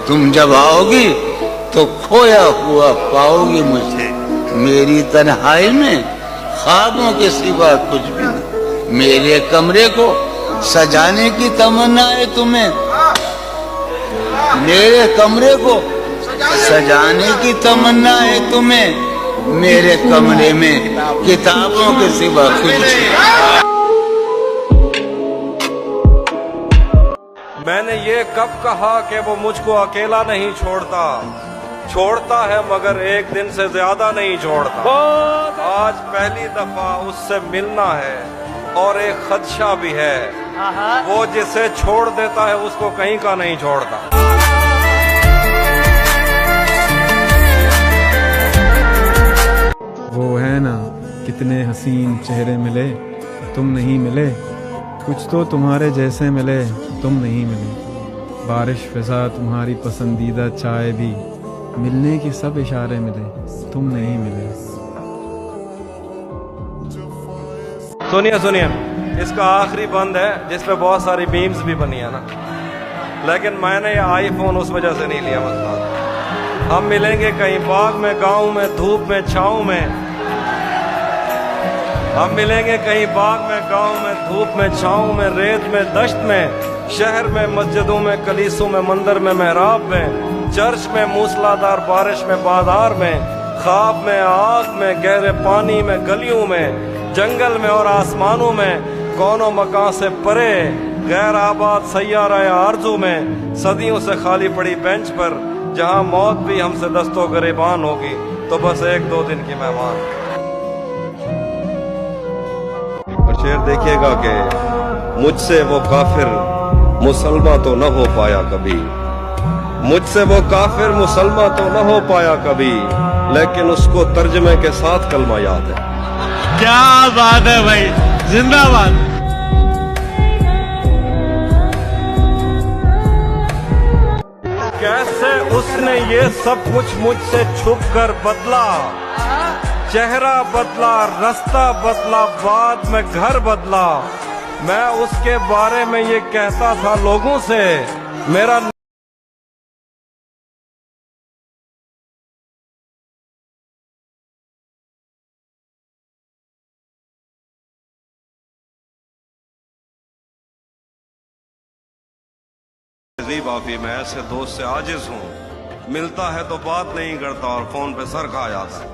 तुम जब आओगी तो खोया हुआ पाओगी मुझे। मेरी तन्हाई में ख्वाबों के सिवा कुछ भी नहीं। मेरे कमरे को सजाने की तमन्ना है तुम्हें। मेरे कमरे को सजाने की तमन्ना है तुम्हें। मेरे कमरे में किताबों के सिवा कुछ नहीं। मैंने ये कब कहा कि वो मुझको अकेला नहीं छोड़ता। छोड़ता है मगर एक दिन से ज्यादा नहीं छोड़ता। आज पहली दफा उससे मिलना है और एक खदशा भी है। वो जिसे छोड़ देता है उसको कहीं का नहीं छोड़ता। वो है ना कितने हसीन चेहरे मिले, तुम नहीं मिले। कुछ तो तुम्हारे जैसे मिले, तुम नहीं मिले। बारिश फिजा तुम्हारी पसंदीदा चाय भी, मिलने के सब इशारे मिले, तुम नहीं मिले। सुनिए सुनिए, इसका आखिरी बंद है जिसपे बहुत सारी मीम्स भी बनी है ना, लेकिन मैंने ये आईफोन उस वजह से नहीं लिया। मतलब हम मिलेंगे कहीं बाग में, गांव में, धूप में, छाँव में। हम मिलेंगे कहीं बाग में, गांव में, धूप में, छाँव में, रेत में, दश्त में, शहर में, मस्जिदों में, कलीसों में, मंदिर में, मेहराब में, चर्च में, मूसलाधार बारिश में, बाजार में, ख्वाब में, आग में, गहरे पानी में, गलियों में, जंगल में और आसमानों में, कौनों मकान से परे, गैर आबाद सैयारा या आरज़ू में, सदियों से खाली पड़ी बेंच पर, जहां मौत भी हमसे दस्तो गिरेबान होगी तो बस एक दो दिन की मेहमान। और शेर देखिएगा कि मुझसे वो काफिर मुसलमान तो न हो पाया कभी। मुझसे वो काफिर मुसलमान तो न हो पाया कभी, लेकिन उसको तर्जमे के साथ कलमा याद है। क्या बात है भाई, जिंदाबाद। कैसे उसने ये सब कुछ मुझसे छुप कर बदला। चेहरा बदला, रास्ता बदला, बाद में घर बदला। मैं उसके बारे में ये कहता था लोगों से, मेरा बाफी मैं ऐसे दोस्त से आजिज हूँ, मिलता है तो बात नहीं करता और फोन पे सर खा जाता है।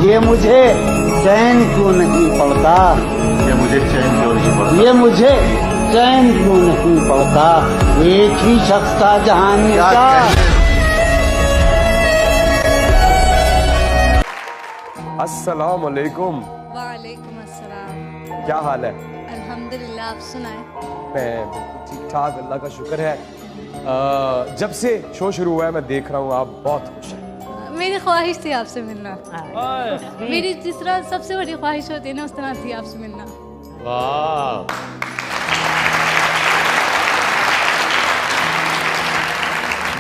ये मुझे चैन क्यों नहीं पड़ता, ये मुझे चैन क्यों नहीं पड़ता, ये मुझे चैन क्यों नहीं पड़ता। एक ही शख्स था जहान का। अस्सलाम वालेकुम। वालेकुम अस्सलाम। क्या हाल है? अल्हम्दुलिल्लाह, आप सुनाएं? मैं ठीक ठाक, अल्लाह का शुक्र है। जब से शो शुरू हुआ है मैं देख रहा हूँ आप बहुत खुश हैं। मेरी ख्वाहिश थी आपसे मिलना। मेरी जिस तरह सबसे बड़ी ख्वाहिश होती है ना, उस तरह थी आपसे मिलना। वाह,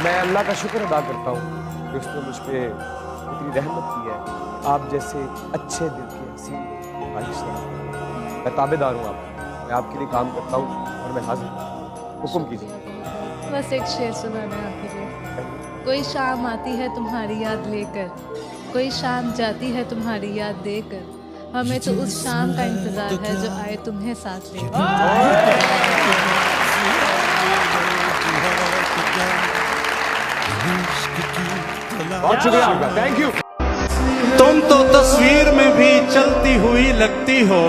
मैं अल्लाह का शुक्र अदा करता हूँ कि उसने मुझ पे इतनी रहमत की है। आप जैसे अच्छे दिल के हसीन ख्वाहिश, मैं ताबेदार हूँ आपका। मैं आपके लिए काम करता हूँ और मैं हाजिर हूँ। हुक्म कीजिए। बस एक शेर सुनाना है आपके लिए। कोई शाम आती है तुम्हारी याद लेकर, कोई शाम जाती है तुम्हारी याद देकर, हमें तो उस शाम का इंतजार है जो आए तुम्हें साथ लेकर। बहुत शुक्रिया, थैंक यू। तुम तो तस्वीर में भी चलती हुई लगती हो,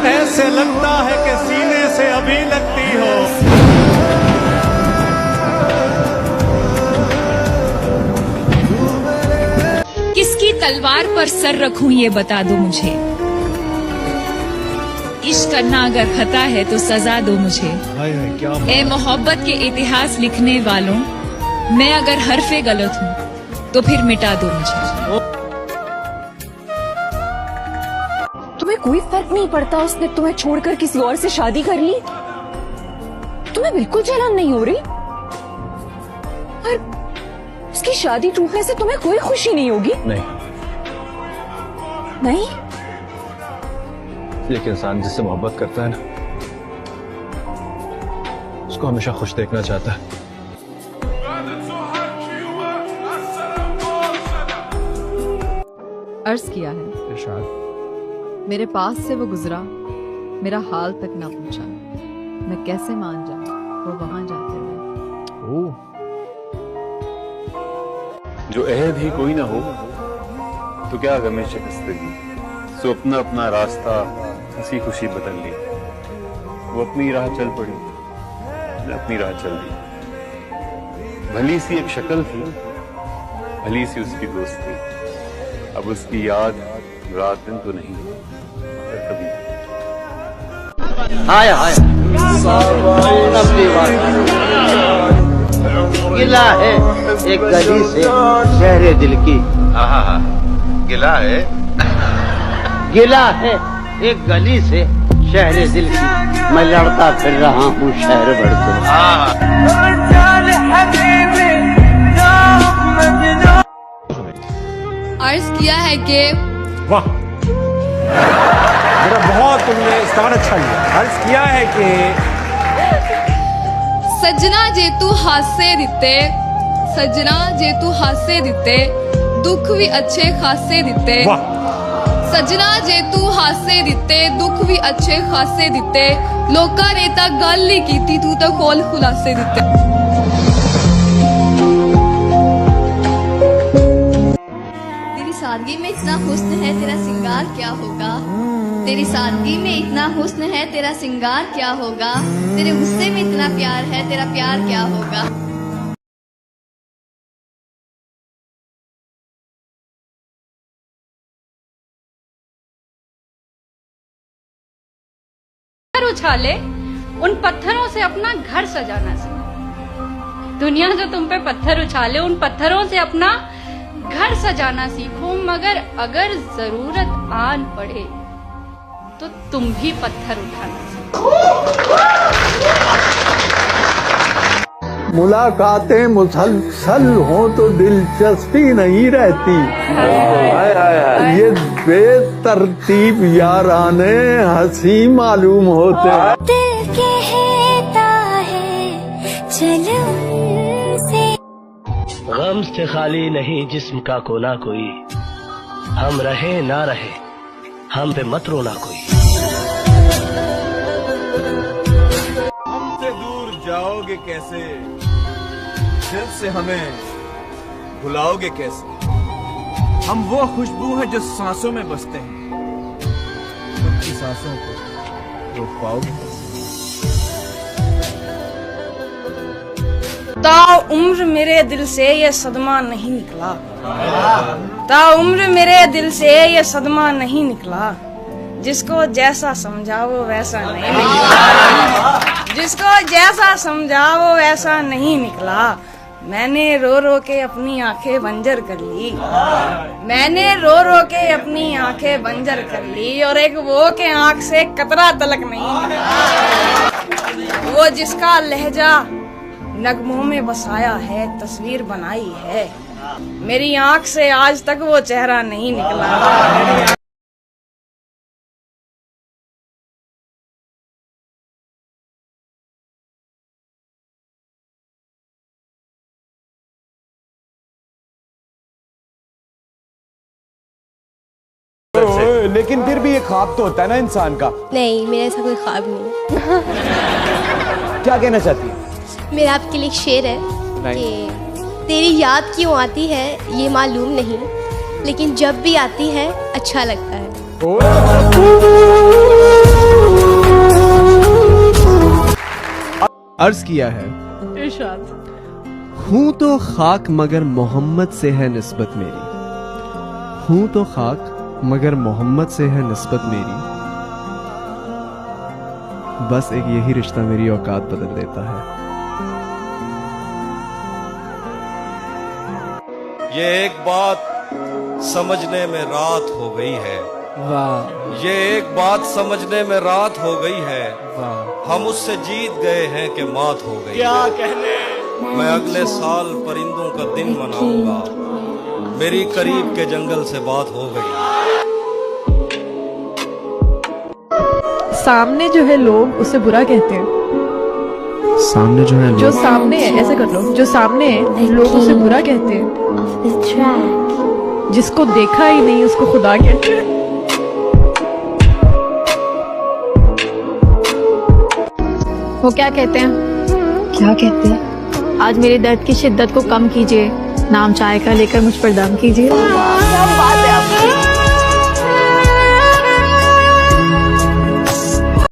ऐसे लगता है कि सीने से अभी लगती हो। किसकी तलवार पर सर रखूं ये बता दो मुझे। इश्क करना अगर खता है तो सजा दो मुझे। ए मोहब्बत के इतिहास लिखने वालों, मैं अगर हरफे गलत हूँ तो फिर मिटा दो मुझे। तुम्हें कोई फर्क नहीं पड़ता उसने तुम्हें छोड़कर किसी और से शादी कर ली? तुम्हें बिल्कुल जलन नहीं हो रही? और उसकी शादी टूटने से तुम्हें कोई खुशी नहीं होगी? नहीं, नहीं, एक इंसान जिससे मोहब्बत करता है ना, उसको हमेशा खुश देखना चाहता है। अर्ज किया है, इरशाद। मेरे पास से वो गुजरा, मेरा हाल तक ना पूछा, मैं कैसे मान जाऊं वो वहां जाते हुए। जो अहद ही कोई ना हो तो क्या गमे शिकस्तगी, सो अपना अपना रास्ता हंसी खुशी बदल ली। वो अपनी राह चल पड़ी, मैं अपनी राह चल दी। भली सी एक शक्ल थी, भली सी उसकी दोस्ती, अब उसकी याद रात दिन तो नहीं मगर कभी। हाय हाय गिला है एक गली से शहरे दिल की। गिला है गिला है एक गली से शहरे दिल की, मैं लड़ता फिर रहा हूँ शहर भर से। अर्ज किया है कि वाह, मेरा बहुत तुमने स्थान अच्छा लिया। अर्ज किया है कि सजना जे तू हासे दिते, सजना जे तू हासे दिते, दुख भी अच्छे खासे दिते। सजना जे तू हासे दिते, दुख भी अच्छे खासे दिते, लोका ने तां गल नहीं कीती, तू तां कोल खुलासे दिते। तेरी सादगी में इतना हुस्न है, तेरा सिंगार क्या होगा। तेरी सादगी में इतना हुस्न है, तेरा सिंगार क्या होगा। तेरे गुस्से में इतना प्यार है, तेरा प्यार क्या होगा। उछाले उन पत्थरों से अपना घर सजाना सीखो। दुनिया जो तुम पे पत्थर उछाले, उन पत्थरों से अपना घर सजाना सीखो। मगर अगर जरूरत आन पड़े तो तुम भी पत्थर उठाना सीखो। मुलाकातें मुसलसल हो तो दिलचस्पी नहीं रहती। ये बेतरतीब याराने हंसी मालूम होते। दिल कहता है चलो से। गम से खाली नहीं जिस्म का कोना कोई, हम रहे ना रहे हम पे मत रोना कोई। हमसे दूर जाओगे कैसे, दिल से हमें भुलाओगे कैसे। हम वो खुशबू है जो सांसों में बसते हैं, खुद की सांसों को रोक पाओगे कैसे। ताउम्र मेरे दिल से ये सदमा नहीं निकला, ताउम्र मेरे दिल से ये सदमा नहीं निकला। जिसको जैसा समझा वो वैसा नहीं निकला, जिसको जैसा समझा वो वैसा नहीं निकला। मैंने रो रो के अपनी आंखें बंजर कर ली, मैंने रो रो के अपनी आंखें बंजर कर ली। और एक वो के आंख से कतरा तलक नहीं निकला। वो जिसका लहजा नगमों में बसाया है, तस्वीर बनाई है, मेरी आंख से आज तक वो चेहरा नहीं निकला। लेकिन फिर भी ये ख्वाब तो होता है ना इंसान का। नहीं, मेरा ऐसा कोई ख्वाब नहीं। क्या कहना चाहती है? मेरा आपके लिए एक शेर है कि तेरी याद क्यों आती है ये मालूम नहीं, लेकिन जब भी आती है अच्छा लगता है। अर्ज किया है, इरशाद। हूँ तो खाक मगर मोहम्मद से है निस्बत मेरी, हूँ तो खाक मगर मोहम्मद से है निस्बत मेरी। बस एक यही रिश्ता मेरी औकात बदल देता है। ये एक बात समझने में रात हो गई है, वाह। ये एक बात समझने में रात हो गई है, वाह। हम उससे जीत गए हैं कि मात हो गई। क्या कहने। मैं अगले साल परिंदों का दिन मनाऊंगा, मेरी करीब के जंगल से बात हो गई। सामने जो है लोग उसे बुरा कहते हैं। सामने जो है जो लोग, सामने है, ऐसे कर लो, जो सामने है लोग उसे बुरा कहते हैं, जिसको देखा ही नहीं उसको खुदा कहते हैं। वो क्या कहते हैं? क्या कहते हैं? आज मेरे दर्द की शिद्दत को कम कीजिए, नाम चाय का लेकर मुझ पर दम कीजिए।